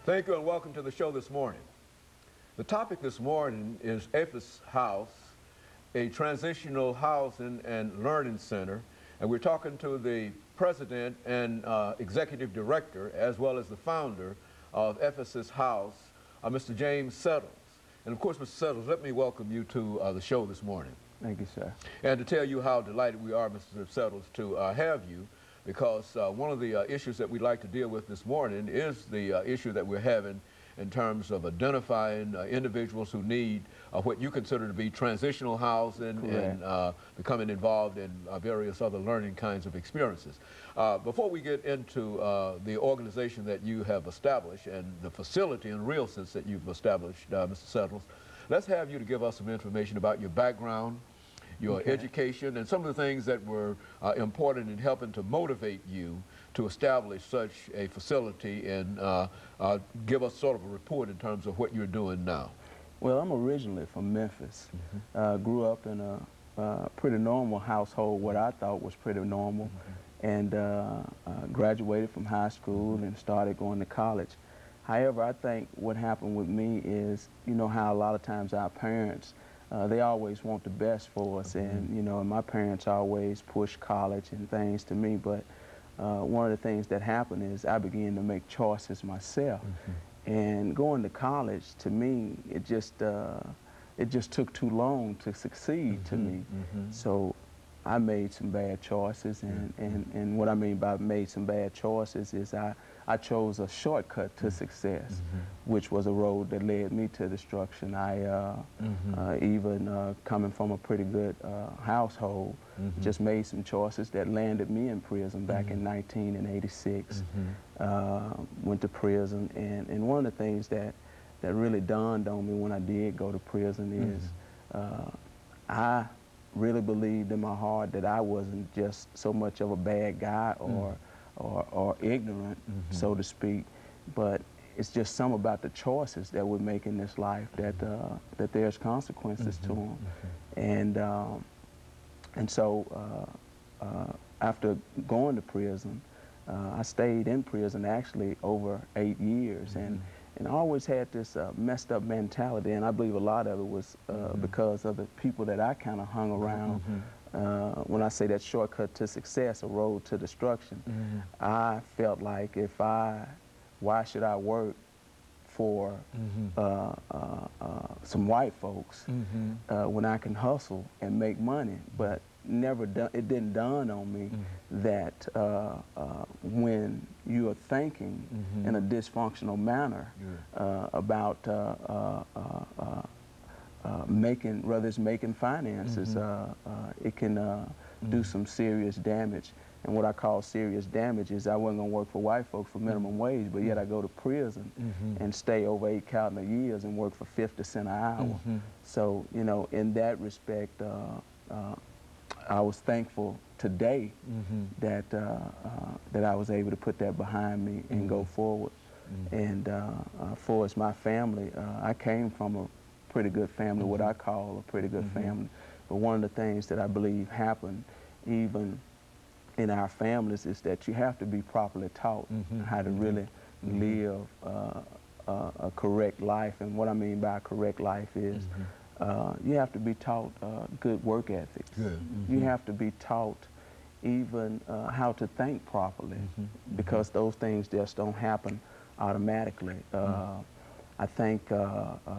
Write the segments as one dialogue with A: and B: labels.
A: Thank you and welcome to the show this morning. The topic this morning is APHIS House, a transitional housing and learning center, and we're talking to the president and executive director as well as the founder of APHIS House, Mr. JSettles1. And of course, Mr. Settles, let me welcome you to the show this morning.
B: Thank you, sir.
A: And to tell you how delighted we are, Mr. Settles, to have you, because one of the issues that we'd like to deal with this morning is the issue that we're having in terms of identifying individuals who need what you consider to be transitional housing. Correct. And becoming involved in various other learning kinds of experiences. Before we get into the organization that you have established and the facility in real sense that you've established, Mr. Settles, let's have you to give us some information about your background, your education, and some of the things that were important in helping to motivate you to establish such a facility, and give us sort of a report in terms of what you're doing now.
B: Well, I'm originally from Memphis. Grew up in a pretty normal household, what I thought was pretty normal, and graduated from high school and started going to college. However, I think what happened with me is, you know how a lot of times our parents, they always want the best for us, and you know, and my parents always pushed college and things to me, but one of the things that happened is I began to make choices myself. And going to college, to me, it just took too long to succeed to me. So I made some bad choices, and what I mean by made some bad choices is I chose a shortcut to success, which was a road that led me to destruction. Even coming from a pretty good household, just made some choices that landed me in prison back in 1986. Went to prison, and one of the things that really dawned on me when I did go to prison is I really believed in my heart that I wasn't just so much of a bad guy or ignorant, so to speak, but it's just some about the choices that we make in this life that there's consequences to them. And so after going to prison, I stayed in prison actually over 8 years, and I always had this messed up mentality, and I believe a lot of it was because of the people that I kind of hung around. When I say that shortcut to success, a road to destruction, I felt like why should I work for some white folks when I can hustle and make money? But it didn't dawn on me that when you are thinking in a dysfunctional manner about whether it's making finances, it can do some serious damage. And what I call serious damage is I wasn't going to work for white folks for minimum wage, but yet I go to prison and stay over 8 calendar years and work for 50 cents an hour. So, you know, in that respect, I was thankful today that I was able to put that behind me and go forward. And for as my family, I came from a pretty good family, what I call a pretty good family. But one of the things that I believe happened even in our families is that you have to be properly taught how to really live a correct life. And what I mean by a correct life is you have to be taught good work ethics. You have to be taught even how to think properly, because those things just don't happen automatically. I think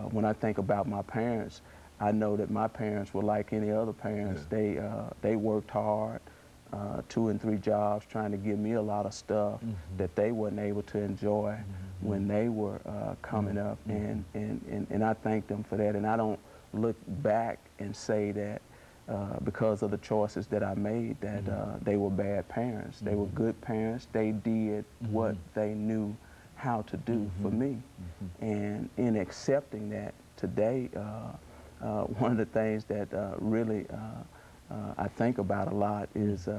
B: when I think about my parents, I know that my parents were like any other parents. They worked hard, 2 and 3 jobs, trying to give me a lot of stuff that they weren't able to enjoy when they were coming up, and I thank them for that. And I don't look back and say that because of the choices that I made that they were bad parents. They were good parents. They did what they knew how to do for me. And in accepting that today, one of the things that really I think about a lot is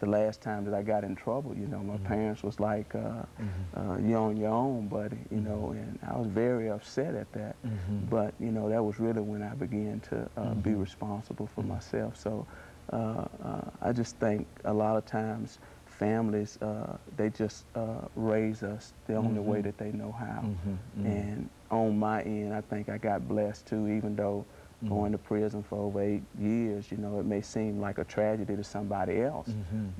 B: the last time that I got in trouble. You know, my parents was like, you're on your own, buddy, you know, and I was very upset at that. But, you know, that was really when I began to be responsible for myself. So I just think a lot of times families, they just raise us the only way that they know how. And on my end, I think I got blessed too, even though going to prison for over 8 years, you know, it may seem like a tragedy to somebody else,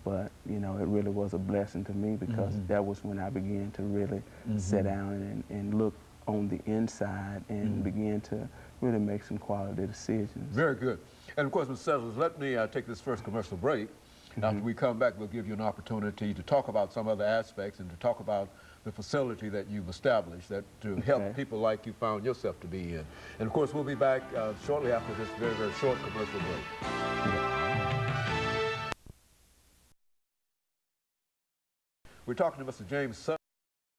B: but, you know, it really was a blessing to me, because that was when I began to really sit down and look on the inside and begin to really make some quality decisions.
A: Very good. And of course, Mr. Settlers, let me take this first commercial break. After we come back, we'll give you an opportunity to talk about some other aspects and to talk about the facility that you've established that to help people like you found yourself to be in. And of course, we'll be back shortly after this very, very short commercial break. We're talking to Mr. James Settlers.